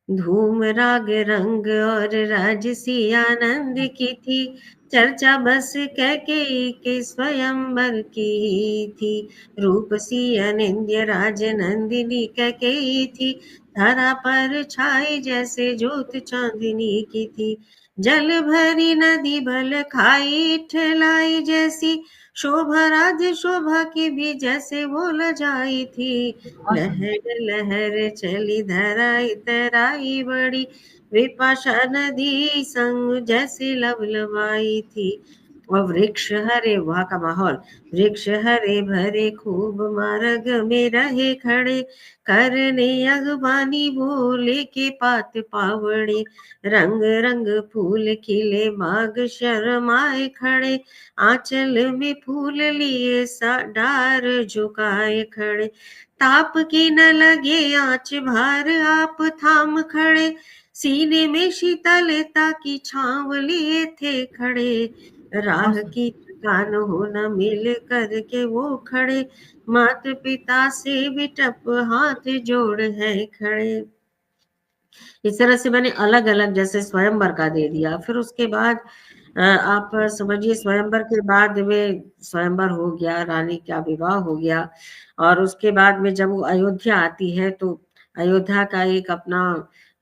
धूम राग रंग और राजसी आनंद की थी, चर्चा बस कैकेयी के स्वयंवर की ही थी। रूपसी अनिंद्य राज नंदिनी कैकेयी थी, धरा पर छाई जैसे ज्योत चांदनी की थी। जल भरी नदी भल खाई ठेलाई जैसी, शोभा राज शोभा की भी जैसे वो लजाई थी। बहुत सुंदर। लहर लहर चली धराई तराई बड़ी, विपाशा नदी संग जैसे लवलवाई थी। और वृक्ष हरे, वहाँ का माहौल, वृक्ष हरे भरे खूब मार्ग में रहे खड़े, करने अगवानी बोले के पात पावड़े, रंग रंग फूल खिले माग शर्माए खड़े, आंचल में फूल लिए सा डार झुकाए खड़े, ताप की न लगे आँच भार आप थाम खड़े, सीने में शीतलता की छाँव लिए थे खड़े, बहुत राह सुंदर। की थकान हो न मिल कर के वो खड़े, मात पिता से बिटप हाथ जोड़ है खड़े। इस तरह से मैंने अलग-अलग जैसे स्वयंवर का दे दिया। फिर उसके बाद आप समझिए स्वयंवर के बाद में स्वयंवर हो गया, रानी का विवाह हो गया और उसके बाद में जब वो अयोध्या आती है तो अयोध्या का एक अपना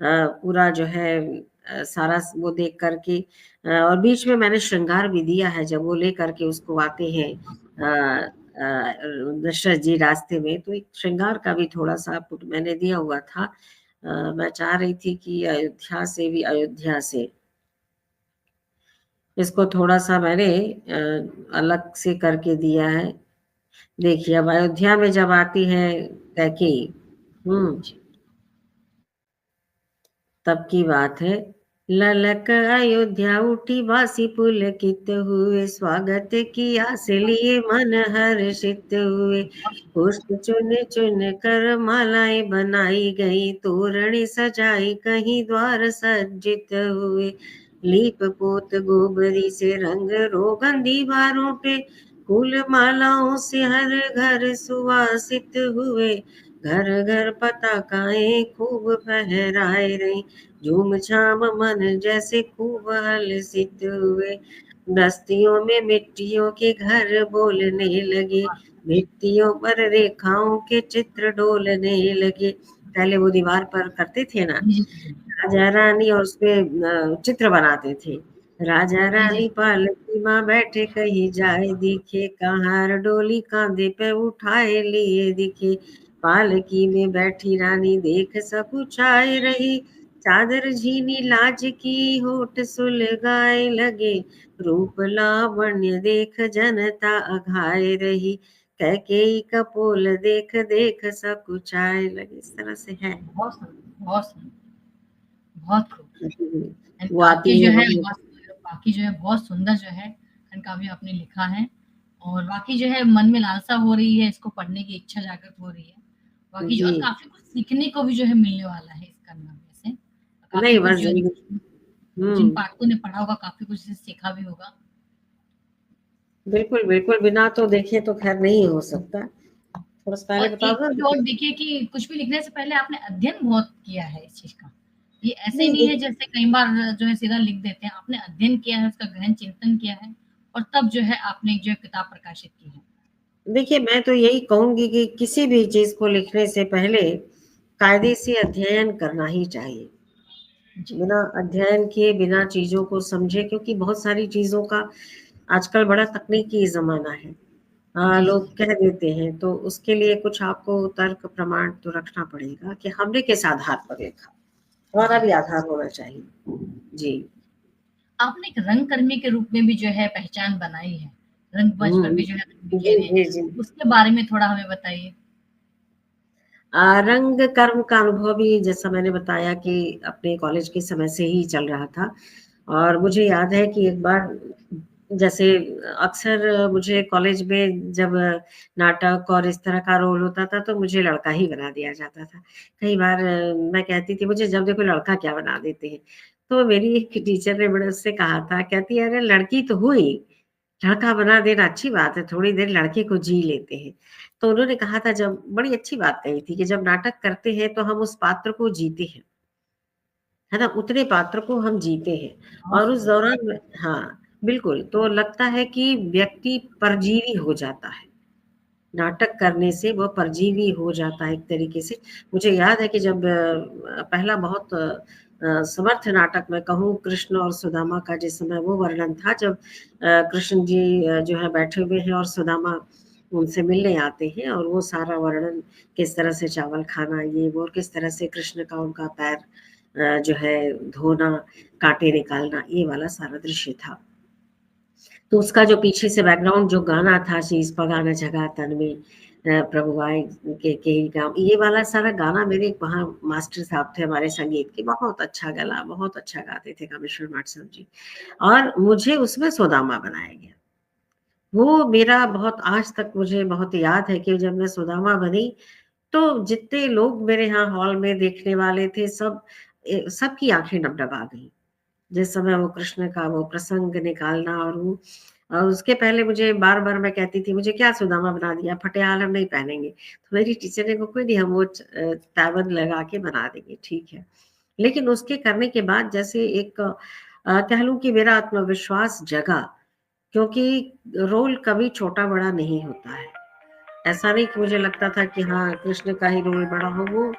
पूरा जो है सारा वो देख कर के और बीच में मैंने श्रृंगार भी दिया है जब वो लेकर के उसको आते हैं दशरथ जी रास्ते में, तो एक श्रृंगार का भी थोड़ा-सा पुट मैंने दिया हुआ था। मैं चाह रही थी कि अयोध्या से इसको थोड़ा-सा मैंने अलग से करके दिया है। देखिए अब अयोध्या में जब आती है कैकेयी, हुँ, जी, तब की बात है। ललक अयोध्या उठी बासी पुलकित हुए, स्वागत की आस लिए मन हर्षित हुए। पुष्प चुन चुन कर मालाएं बनाई गई, तोरण सजाई कहीं द्वार सज्जित हुए। लीप पोत गोबरी से रंग रोगन दीवारों पे, फूल मालाओं से हर घर सुवासित हुए। घर घर पताकाएं खूब फहराए रही, झूम झाम मन जैसे खूब हलसित हुए। बस्तियों में मिट्टियों के घर बोलने लगे, भित्तियों पर रेखाओं के चित्र डोलने लगे। पहले वो दीवार पर करते थे ना, जी, जी, जी। राजा रानी, और उसमें चित्र बनाते थे। राजा जी, जी। रानी पालकी माँ बैठे कहीं जाए दिखे, कहार डोली कांधे पे उठाए लिए दिखे। पालकी में बैठी रानी देख सब छाए रही, चादर झीनी लाज की होठ सुलगाए लगे। रूप लावण्य देख जनता अघाए रही, कैकेयी का पोल देख देख सब कुचाए लगे। इस तरह से है। बहुत सुंदर, बहुत सुंदर, बहुत खूब। एंड वो आती काफ़ी जो है है मम्मी। बाकी जो है बहुत सुंदर जो है एंड काफ़ी आपने लिखा है, और वाक़ई जो है मन में लालसा हो रही है, इसको पढ़ने की इच्छा जागृत हो रही है। बाकी जो जी, और काफ़ी कुछ सीखने को भी जो है मिलने वाला है इस कहानी से। काफ़ी नहीं कुछ बस जो ज़िंदगी। जिन हुँ, पाठकों ने पढ़ा होगा काफ़ी कुछ इससे सीखा भी होगा। बिल्कुल, बिल्कुल, बिना तो देखे तो ख़ैर नहीं हो सकता। थोड़ा-सा पहले और बता एक दो चीज़ और देखिए कि कुछ भी लिखने से पहले आपने अध्ययन बहुत किया है इस चीज़ का। ये ऐसे नहीं नहीं है देख जैसे कई बार जो है सीधा लिख देते हैं, आपने अध्ययन किया है, उसका गहन चिंतन किया है और तब जो है आपने जो है किताब प्रकाशित की है। देखिए, मैं तो यही कहूँगी कि किसी भी चीज़ को लिखने से पहले कायदे से अध्ययन करना ही चाहिए। जी, बिना अध्ययन किए, बिना चीज़ों को समझे, क्योंकि बहुत सारी चीज़ों का आजकल बड़ा तकनीकी ज़माना है। जी, जी, लोग जी। कह देते हैं, तो उसके लिए कुछ आपको तर्क प्रमाण तो रखना पड़ेगा कि हमने किस आधार पर लिखा। हमारा जी, भी जी। आधार होना चाहिए। जी। आपने एक रंगकर्मी के रूप में भी जो है पहचान बनाई है। रंगमंच पर हुँ। भी जो है रंग जी, बिखेरे हैं। जी, जी। उसके बारे में थोड़ा हमें बताइए? रंग कर्म का अनुभव भी जैसा मैंने बताया कि अपने कॉलेज के समय से ही चल रहा था, और मुझे याद है कि एक बार जैसे अक्सर मुझे कॉलेज में जब नाटक और इस तरह का रोल होता था, तो मुझे लड़का ही बना दिया जाता था। कई बार मैं कहती थी मुझे जब देखो लड़का क्या बना देते हैं। तो मेरी एक टीचर ने बड़े उससे कहा था, कहती है, "अरे लड़की तो हुई, लड़का बना देना अच्छी बात है, थोड़ी देर लड़के को जी लेते हैं।" तो उन्होंने कहा था, जब बड़ी अच्छी बात कही थी कि जब नाटक करते हैं तो हम उस पात्र को जीते हैं, है ना? उतने पात्र को हम जीते हैं, बहुत और उस सुंदर। दौरान हाँ, बिल्कुल, तो लगता है कि व्यक्ति परजीवी हो जाता है। नाटक करने से वह परजीवी हो जाता है एक तरीके से। मुझे याद है कि जब पहला बहुत समर्थ नाटक मैं कहूँ कृष्ण और सुदामा का, जिस समय वो वर्णन था जब कृष्ण जी जो है बैठे हुए हैं और सुदामा उनसे मिलने आते हैं, और वो सारा वर्णन किस तरह से चावल खाना ये वो, और किस तरह से कृष्ण का उनका पैर जो है धोना, काँटे निकालना, ये वाला सारा दृश्य था। तो उसका जो पीछे से बैकग्राउंड जो गाना था, शीस पगान जगा तन में प्रभु आए के ही गाँव, ये वाला सारा गाना मेरे वहाँ मास्टर साहब थे हमारे संगीत के, बहुत अच्छा गला, बहुत अच्छा गाते थे कामेश्वर मठ साहब जी, और मुझे उसमें सुदामा बनाया गया। वो मेरा बहुत आज तक मुझे बहुत याद है कि जब मैं सुदामा बनी, तो जितने लोग मेरे यहाँ हॉल में देखने वाले थे, सबकी आँखें डब-डबा गईं। जिस समय वो कृष्ण का वो प्रसंग निकालना, और उसके पहले मुझे बार-बार मैं कहती थी, "मुझे क्या सुदामा बना दिया, फटे-आलम हम नहीं पहनेंगे।" तो मेरी टीचर ने कहा, "कोई नहीं, हम वो ताबड़ लगा के बना देंगे, ठीक है।" लेकिन उसके करने के बाद जैसे एक कह लूँ कि मेरा आत्मविश्वास जगा, क्योंकि रोल कभी छोटा-बड़ा नहीं होता है। ऐसा नहीं कि मुझे लगता था कि हाँ, कृष्ण का ही रोल बड़ा हो, वो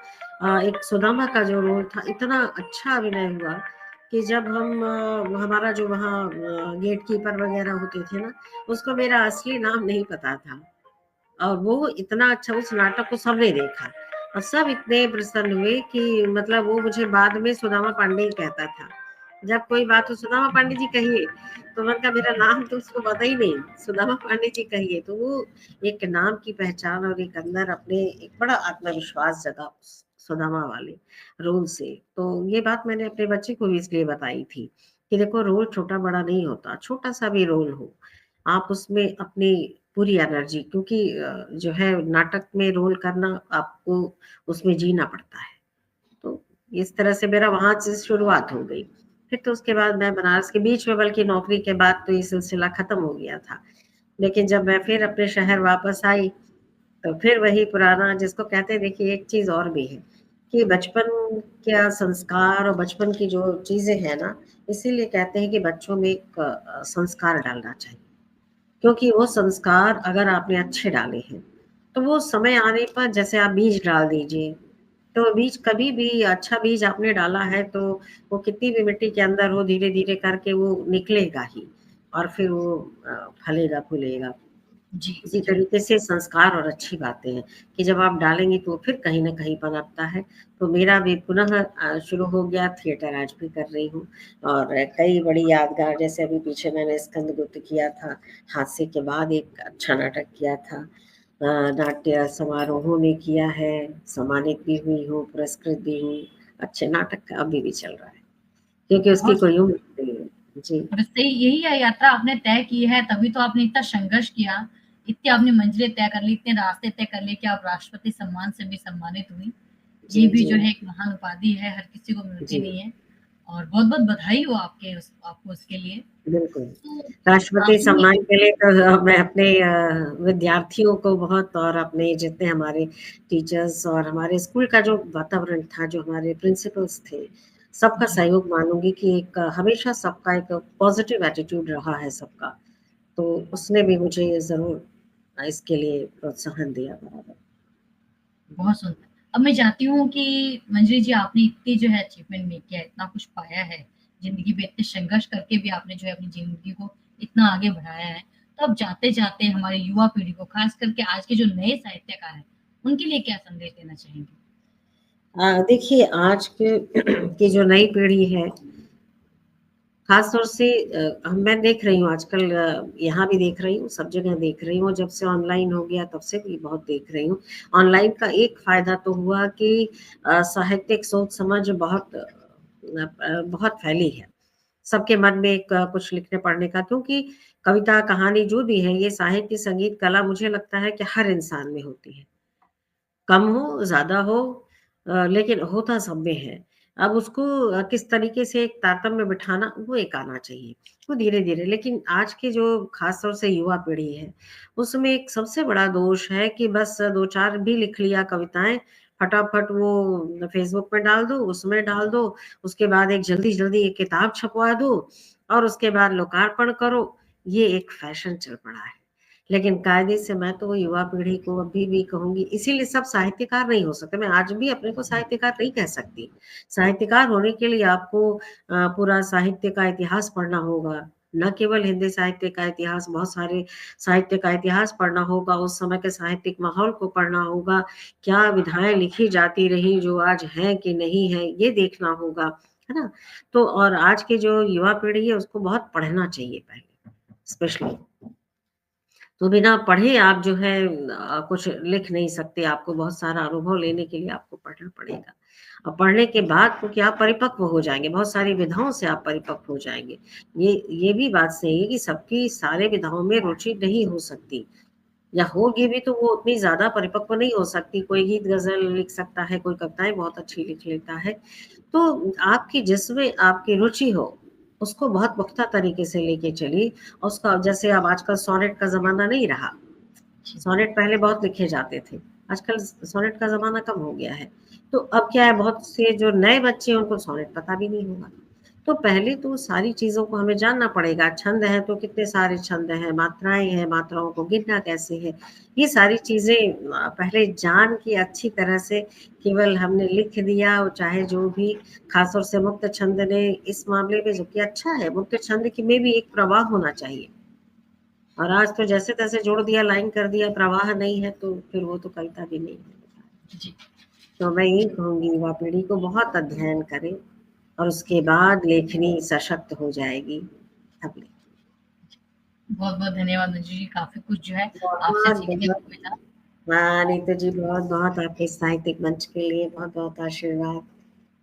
एक सुदामा का जो रोल था, इतना अच्छा अभिनय हुआ कि जब हम हमारा जो वहाँ गेट कीपर वगैरह होते थे ना, उसको मेरा असली नाम नहीं पता था, और वो इतना अच्छा, उस नाटक को सबने देखा और सब इतने प्रसन्न हुए कि मतलब वो मुझे बाद में सुदामा पांडे ही कहता था। जब कोई बात हो, "सुदामा पांडे जी कहिए।" तो मैंने कहा, "मेरा नाम तो उसको पता ही नहीं, सुदामा पांडे जी कहिए।" तो वो एक नाम की पहचान और एक अंदर अपने एक बड़ा आत्मविश्वास जगा सुदामा वाले रोल से। तो ये बात मैंने अपने बच्चे को भी इसलिए बताई थी कि देखो रोल छोटा-बड़ा नहीं होता, छोटा-सा भी रोल हो, आप उसमें अपनी पूरी एनर्जी, क्योंकि जो है नाटक में रोल करना आपको उसमें जीना पड़ता है। तो इस तरह से मेरा वहाँ से शुरुआत हो गई। फिर तो उसके बाद मैं बनारस के बीच में, बल्कि नौकरी के बाद तो ये सिलसिला खत्म हो गया था। लेकिन जब मैं फिर अपने शहर वापस आई, तो फिर वही पुराना, जिसको कहते हैं, देखिए एक चीज़ और भी है कि बचपन का संस्कार और बचपन की जो चीज़ें हैं ना, इसीलिए कहते हैं कि बच्चों में एक संस्कार डालना चाहिए। क्योंकि वो संस्कार अगर आपने अच्छे डाले हैं, तो वो समय आने पर, जैसे आप बीज डाल दीजिए, तो बीज कभी भी, अच्छा बीज आपने डाला है तो वो कितनी भी मिट्टी के अंदर हो, धीरे-धीरे करके वो निकलेगा ही, और फिर वो फलेगा, फूलेगा। जी, इसी जी। तरीके से संस्कार और अच्छी बातें हैं कि जब आप डालेंगे तो फिर कहीं न कहीं पनपता है। तो मेरा भी पुनः शुरू हो गया, थिएटर आज भी कर रही हूँ, और कई बड़ी यादगार, जैसे अभी पीछे मैंने स्कंदगुप्त किया था, हादसे के बाद एक अच्छा नाटक किया था। नाट्य समारोहों में किया है, सम्मानित भी हुई हूँ, पुरस्कृत भी हूँ। अच्छे नाटक अभी भी चल रहा है, क्योंकि उसकी बहुत कोई उम्र नहीं है। जी। बस यही यात्रा आपने तय की है, तभी तो आपने इतना संघर्ष किया, इतनी आपने मंजिलें तय कर ली, इतने रास्ते तय कर लिए कि आप राष्ट्रपति सम्मान से भी सम्मानित हुई। जी, ये भी जी। जो है एक महान उपाधि है, हर किसी को मिलती जी। नहीं है, और बहुत-बहुत बधाई हो आपको उसके लिए। बिल्कुल। तो राष्ट्रपति आपने सम्मान के लिए तो मैं अपने विद्यार्थियों को बहुत, और अपने जितने हमारे टीचर्स और हमारे स्कूल का जो वातावरण था, जो हमारे प्रिंसिपल्स थे, सबका जी, सहयोग मानूँगी कि एक हमेशा सबका एक पॉज़िटिव एटीट्यूड रहा है सबका। तो उसने भी मुझे ज़रूर इसके लिए प्रोत्साहन दिया बराबर। जी। बहुत सुंदर। अब मैं चाहती हूँ कि मंजरी जी, आपने इतनी जो है अचीवमेंट मेक किया है, इतना कुछ पाया है, ज़िंदगी में इतने संघर्ष करके भी आपने जो है अपनी ज़िंदगी को इतना आगे बढ़ाया है। तो अब जाते-जाते हमारी युवा पीढ़ी को, ख़ास करके आज के जो नए साहित्यकार हैं, उनके लिए क्या संदेश देना चाहेंगे? देखिए आज के की जो नई पीढ़ी है, ख़ास तौर से मैं देख रही हूँ आजकल, यहाँ भी देख रही हूँ, सब जगह देख रही हूँ, जब से ऑनलाइन हो गया तब से भी बहुत देख रही हूँ। ऑनलाइन का एक फ़ायदा तो हुआ कि साहित्यिक सोच-समझ बहुत फैली है। सबके मन में एक कुछ लिखने-पढ़ने का, क्योंकि कविता, कहानी जो भी है, ये साहित्य, संगीत, कला, मुझे लगता है कि हर इंसान में होती है। कम हो, ज़्यादा हो, लेकिन होता सब में है। अब उसको किस तरीके से एक तारतम्य में बिठाना, वो एक आना चाहिए। वो धीरे-धीरे, लेकिन आज की जो ख़ास तौर से युवा पीढ़ी है, उसमें एक सबसे बड़ा दोष है कि बस 2-4 भी लिख लिया कविताएँ, फटाफट वो फ़ेसबुक पे डाल दो, उसमें डाल दो, उसके बाद एक जल्दी-जल्दी एक किताब छपवा दो, और उसके बाद लोकार्पण करो। ये एक फ़ैशन चल पड़ा है। लेकिन कायदे से मैं तो युवा पीढ़ी को अभी भी कहूँगी, इसीलिए सब साहित्यकार नहीं हो सकते। मैं आज भी अपने को साहित्यकार नहीं कह सकती। साहित्यकार होने के लिए आपको पूरा साहित्य का इतिहास पढ़ना होगा, न केवल हिंदी साहित्य का इतिहास, बहुत सारे साहित्य का इतिहास पढ़ना होगा, उस समय के साहित्यिक माहौल को पढ़ना होगा, क्या विधाएँ लिखी जाती रहीं जो आज हैं कि नहीं हैं, ये देखना होगा, है ना? तो और आज की जो युवा पीढ़ी है उसको बहुत पढ़ना चाहिए पहले, स्पेशली। तो बिना पढ़े आप जो है कुछ लिख नहीं सकते, आपको बहुत सारा अनुभव लेने के लिए आपको पढ़ना पड़ेगा। और पढ़ने के बाद क्योंकि आप परिपक्व हो जाएँगे, बहुत सारी विधाओं से आप परिपक्व हो जाएँगे। ये भी बात सही है कि सबकी सारे विधाओं में रुचि नहीं हो सकती, या होगी भी तो वो उतनी ज़्यादा परिपक्व नहीं हो सकती। कोई गीत गज़ल लिख सकता है, कोई कविताएँ बहुत अच्छी लिख लेता है। तो आपकी जिसमें आपकी रुचि हो, उसको बहुत पुख्ता तरीके से लेके चलिए। और उसका, जैसे अब आजकल सोनेट का ज़माना नहीं रहा। जी। सोनेट पहले बहुत लिखे जाते थे, आजकल सोनेट का ज़माना कम हो गया है। तो अब क्या है, बहुत से जो नए बच्चे हैं उनको सोनेट पता भी नहीं होगा। तो पहले तो सारी चीज़ों को हमें जानना पड़ेगा, छंद है तो कितने सारे छंद हैं, मात्राएँ हैं, मात्राओं को गिनना कैसे है, ये सारी चीज़ें पहले जान के अच्छी तरह से, केवल हमने लिख दिया, वो चाहे जो भी, ख़ास तौर से मुक्त छंद ने इस मामले में जो कि अच्छा है, मुक्त छंद की में भी एक प्रवाह होना चाहिए। और आज तो जैसे-तैसे जोड़ दिया, लाइन कर दिया, प्रवाह नहीं है तो फिर वो तो कविता भी नहीं है। जी। तो मैं यही कहूँगी युवा पीढ़ी को बहुत अध्ययन करें, और उसके बाद लेखनी सशक्त हो जाएगी, तब लिखें। बहुत-बहुत धन्यवाद मंजू जी, काफ़ी कुछ जो है आपसे सीखने बहुत-बहुत को मिला। हाँ, नीतू जी बहुत-बहुत आपके साहित्यिक मंच के लिए बहुत-बहुत आशीर्वाद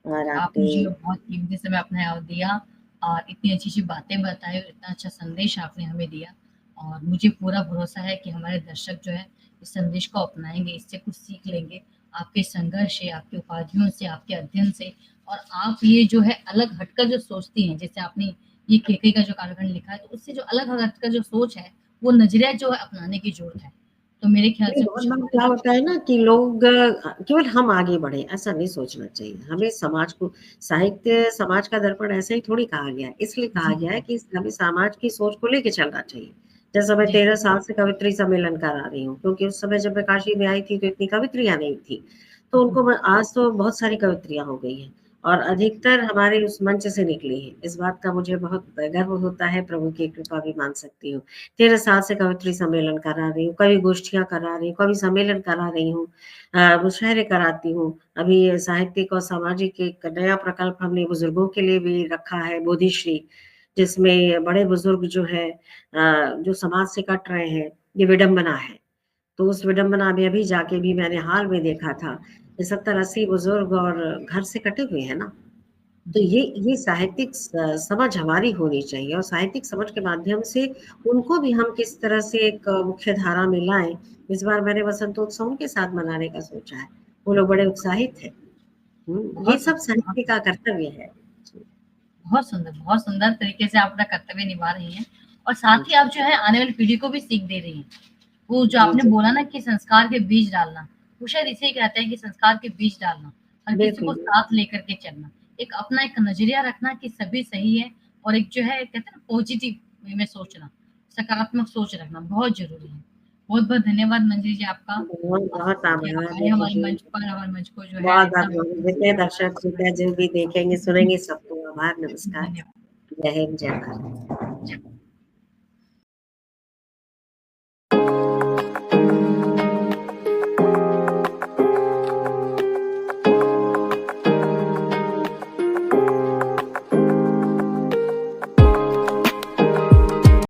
और आपने आपने जो बहुत कीमती समय अपना दिया और इतनी अच्छी-अच्छी बातें बताई और इतना अच्छा संदेश आपने हमें दिया और मुझे पूरा भरोसा है कि हमारे दर्शक जो है इस संदेश को अपनाएँगे, इससे कुछ सीख लेंगे। आपके संघर्ष से, आपकी उपाधियों से, आपके अध्ययन से और आप ये जो है अलग हटकर जो सोचती हैं, जैसे आपने ये केकई का जो कालखंड लिखा है, तो उससे जो अलग हटकर जो सोच है, वो नज़रिया जो है अपनाने की ज़रूरत है। तो मेरे ख्याल नहीं, से बहुत कुछ बार हमारे क्या होता है ना कि लोग केवल हम आगे बढ़े ऐसा नहीं सोचना चाहिए। हमें समाज को साहित्य समाज का दर्पण ऐसे ही थोड़ी कहा गया है। इसलिए कहा जी, गया है कि हमें समाज की सोच को लेके चलना चाहिए। जैसे मैं जी, 13 साल से कवित्री सम्मेलन करा रही हूँ, क्योंकि उस समय जब मैं काशी में आई थी तो इतनी कवित्रियाँ नहीं थी। तो जी, उनको मैं आज तो बहुत सारी कवित्रियाँ हो गई हैं और अधिकतर हमारे उस मंच से निकली हैं। इस बात का मुझे बहुत गर्व होता है, प्रभु की कृपा भी मान सकती हूँ। 13 साल से कवित्री सम्मेलन करा रही हूँ, कवि गोष्ठियाँ करा रही हूँ, कवि सम्मेलन करा रही हूँ, मुशायरे कराती हूँ। अभी साहित्यिक और सामाजिक एक नया प्रकल्प हमने बुजुर्गों के लिए भी रखा है, बोधिश्री, जिसमें बड़े बुजुर्ग जो है जो समाज से कट रहे हैं, ये विडंबना है। तो उस विडंबना में अभी जाके भी मैंने हाल में देखा था कि 70-80 बुजुर्ग और घर से कटे हुए हैं ना। तो जी। ये साहित्यिक समझ हमारी होनी चाहिए और साहित्यिक समझ के माध्यम से उनको भी हम किस तरह से एक मुख्य धारा में लाएं। इस बार मैंने वसंतोत्सव उनके साथ मनाने का सोचा है। वो लोग बड़े उत्साहित हैं। ये बहुत सब सुंदर, बहुत साहित्य का सुंदर, कर्तव्य है। बहुत सुंदर तरीके से आप अपना कर्तव्य निभा रही हैं और साथ ही जी आप जो है आने वाली पीढ़ी को भी सीख दे रही हैं। वो जो जी आपने जी बोला ना कि संस्कार के बीज डालना, वो शायद इसे ही कहते हैं कि संस्कार के बीज डालना, हर किसी को बिल्कुल साथ लेकर के चलना, एक अपना एक नज़रिया रखना कि सभी सही है और एक जो है कहते हैं ना पॉजिटिव वे में सोचना, सकारात्मक सोच रखना बहुत ज़रूरी है। बहुत-बहुत धन्यवाद मंजरी जी आपका बहुत बहुत कि आप आभार आए नीतू हमारे जी। मंच पर, हमारे मंच को जो है बहुत इतना बहुत जितने दर्शक जितने जो भी देखेंगे सुनेंगे सबको आभार नमस्कार। धन्यवाद। जय हिंद जय भारत।